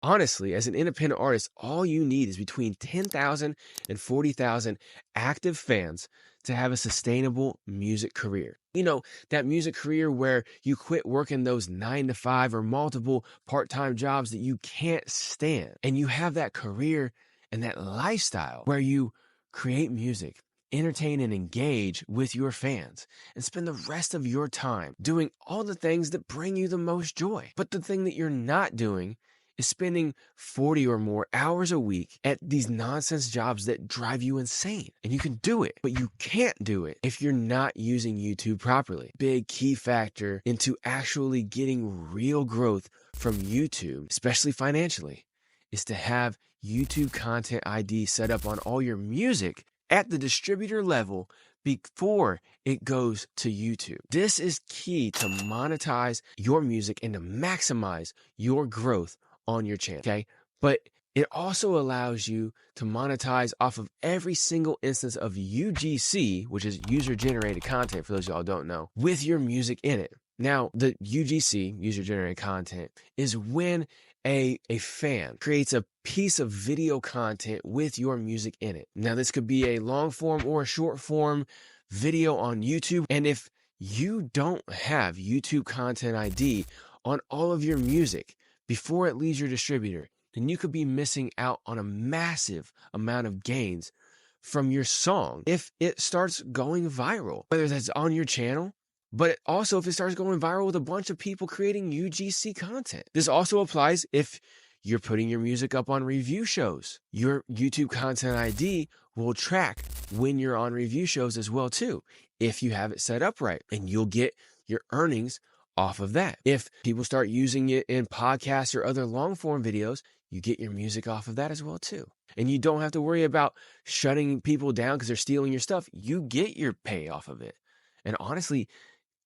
Honestly, as an independent artist, all you need is between 10,000 and 40,000 active fans to have a sustainable music career. You know, that music career where you quit working those 9 to 5 or multiple part-time jobs that you can't stand. And you have that career and that lifestyle where you create music, entertain and engage with your fans, and spend the rest of your time doing all the things that bring you the most joy. But the thing that you're not doing is spending 40 or more hours a week at these nonsense jobs that drive you insane. And you can do it, but you can't do it if you're not using YouTube properly. Big key factor into actually getting real growth from YouTube, especially financially, is to have YouTube Content ID set up on all your music at the distributor level before it goes to YouTube. This is key to monetize your music and to maximize your growth on your channel, okay? But it also allows you to monetize off of every single instance of UGC, which is user-generated content, for those of y'all who don't know, with your music in it. Now, the UGC, user-generated content, is when a fan creates a piece of video content with your music in it. Now, this could be a long form or a short form video on YouTube. And if you don't have YouTube Content ID on all of your music before it leaves your distributor, then you could be missing out on a massive amount of gains from your song if it starts going viral, whether that's on your channel, but also if it starts going viral with a bunch of people creating UGC content. This also applies if you're putting your music up on review shows. Your YouTube Content ID will track when you're on review shows as well too, if you have it set up right, and you'll get your earnings off of that. If people start using it in podcasts or other long form videos, you get your music off of that as well too. And you don't have to worry about shutting people down because they're stealing your stuff. You get your pay off of it. And honestly,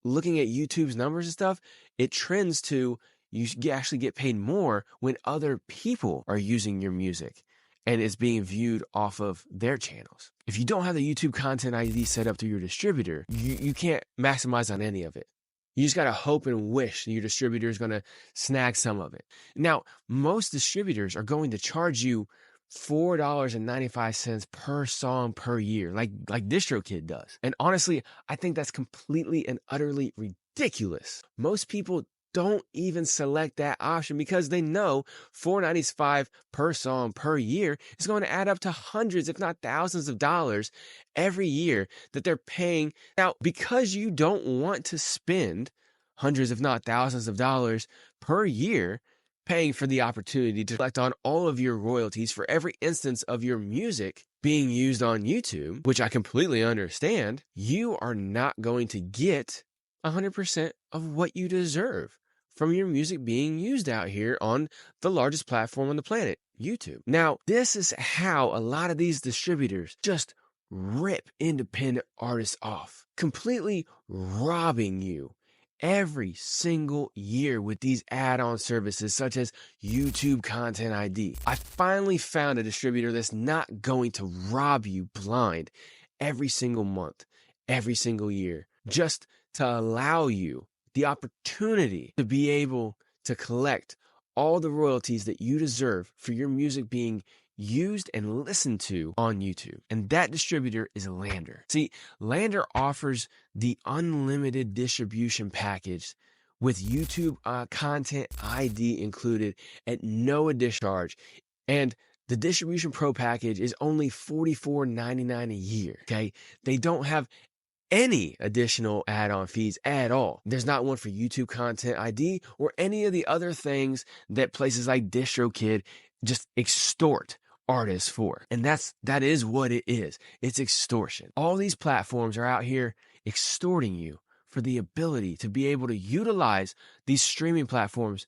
looking at YouTube's numbers and stuff, it trends to actually get paid more when other people are using your music and it's being viewed off of their channels. If you don't have the YouTube Content ID set up through your distributor, you can't maximize on any of it. You just got to hope and wish your distributor is going to snag some of it. Now, most distributors are going to charge you $4.95 per song per year, like DistroKid does. And honestly, I think that's completely and utterly ridiculous. Most people don't even select that option because they know $4.95 per song per year is going to add up to hundreds, if not thousands of dollars every year that they're paying. Now, because you don't want to spend hundreds, if not thousands of dollars per year paying for the opportunity to collect on all of your royalties for every instance of your music being used on YouTube, which I completely understand, you are not going to get 100% of what you deserve from your music being used out here on the largest platform on the planet, YouTube. Now, this is how a lot of these distributors just rip independent artists off, completely robbing you every single year with these add-on services such as YouTube Content ID. I finally found a distributor that's not going to rob you blind every single month, every single year, just to allow you the opportunity to be able to collect all the royalties that you deserve for your music being used and listened to on YouTube. And that distributor is LANDR. See, LANDR offers the unlimited distribution package with YouTube Content ID included at no additional charge. And the Distribution Pro package is only $44.99 a year, okay? They don't have any additional add-on fees at all. There's not one for YouTube Content ID or any of the other things that places like DistroKid just extort artists for. And that is what it is. It's extortion. All these platforms are out here extorting you for the ability to be able to utilize these streaming platforms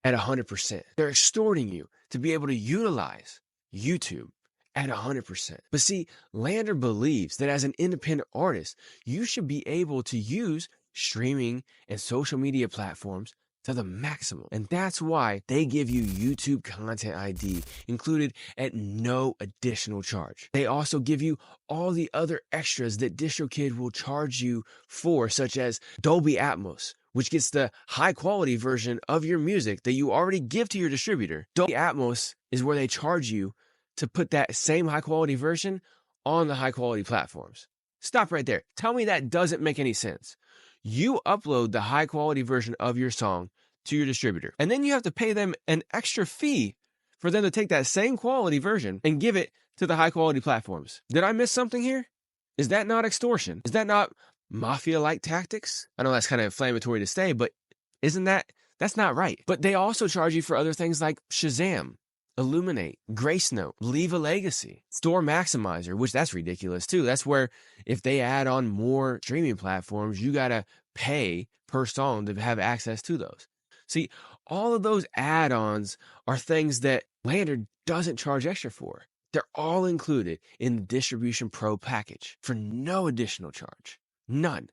at 100%. They're extorting you to be able to utilize YouTube at 100%. But see, LANDR believes that as an independent artist, you should be able to use streaming and social media platforms to the maximum. And that's why they give you YouTube Content ID included at no additional charge. They also give you all the other extras that DistroKid will charge you for, such as Dolby Atmos, which gets the high quality version of your music that you already give to your distributor. Dolby Atmos is where they charge you to put that same high quality version on the high quality platforms. Stop right there. Tell me that doesn't make any sense. You upload the high quality version of your song to your distributor, and then you have to pay them an extra fee for them to take that same quality version and give it to the high quality platforms. Did I miss something here? Is that not extortion? Is that not mafia-like tactics? I know that's kind of inflammatory to say, but that's not right. But they also charge you for other things like Shazam, Illuminate, Gracenote, Leave a Legacy, Store Maximizer, which that's ridiculous too. That's where if they add on more streaming platforms, you got to pay per song to have access to those. See, all of those add-ons are things that LANDR doesn't charge extra for. They're all included in the Distribution Pro package for no additional charge. None.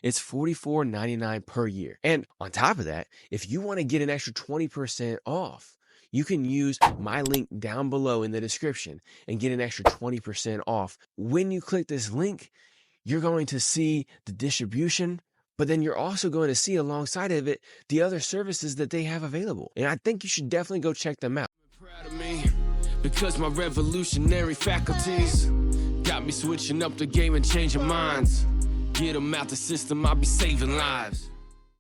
It's $44.99 per year. And on top of that, if you want to get an extra 20% off, you can use my link down below in the description and get an extra 20% off. When you click this link, you're going to see the distribution, but then you're also going to see alongside of it the other services that they have available. And I think you should definitely go check them out. Proud of me because my revolutionary faculties got me switching up the game and changing minds. Get them out the system, I'll be saving lives.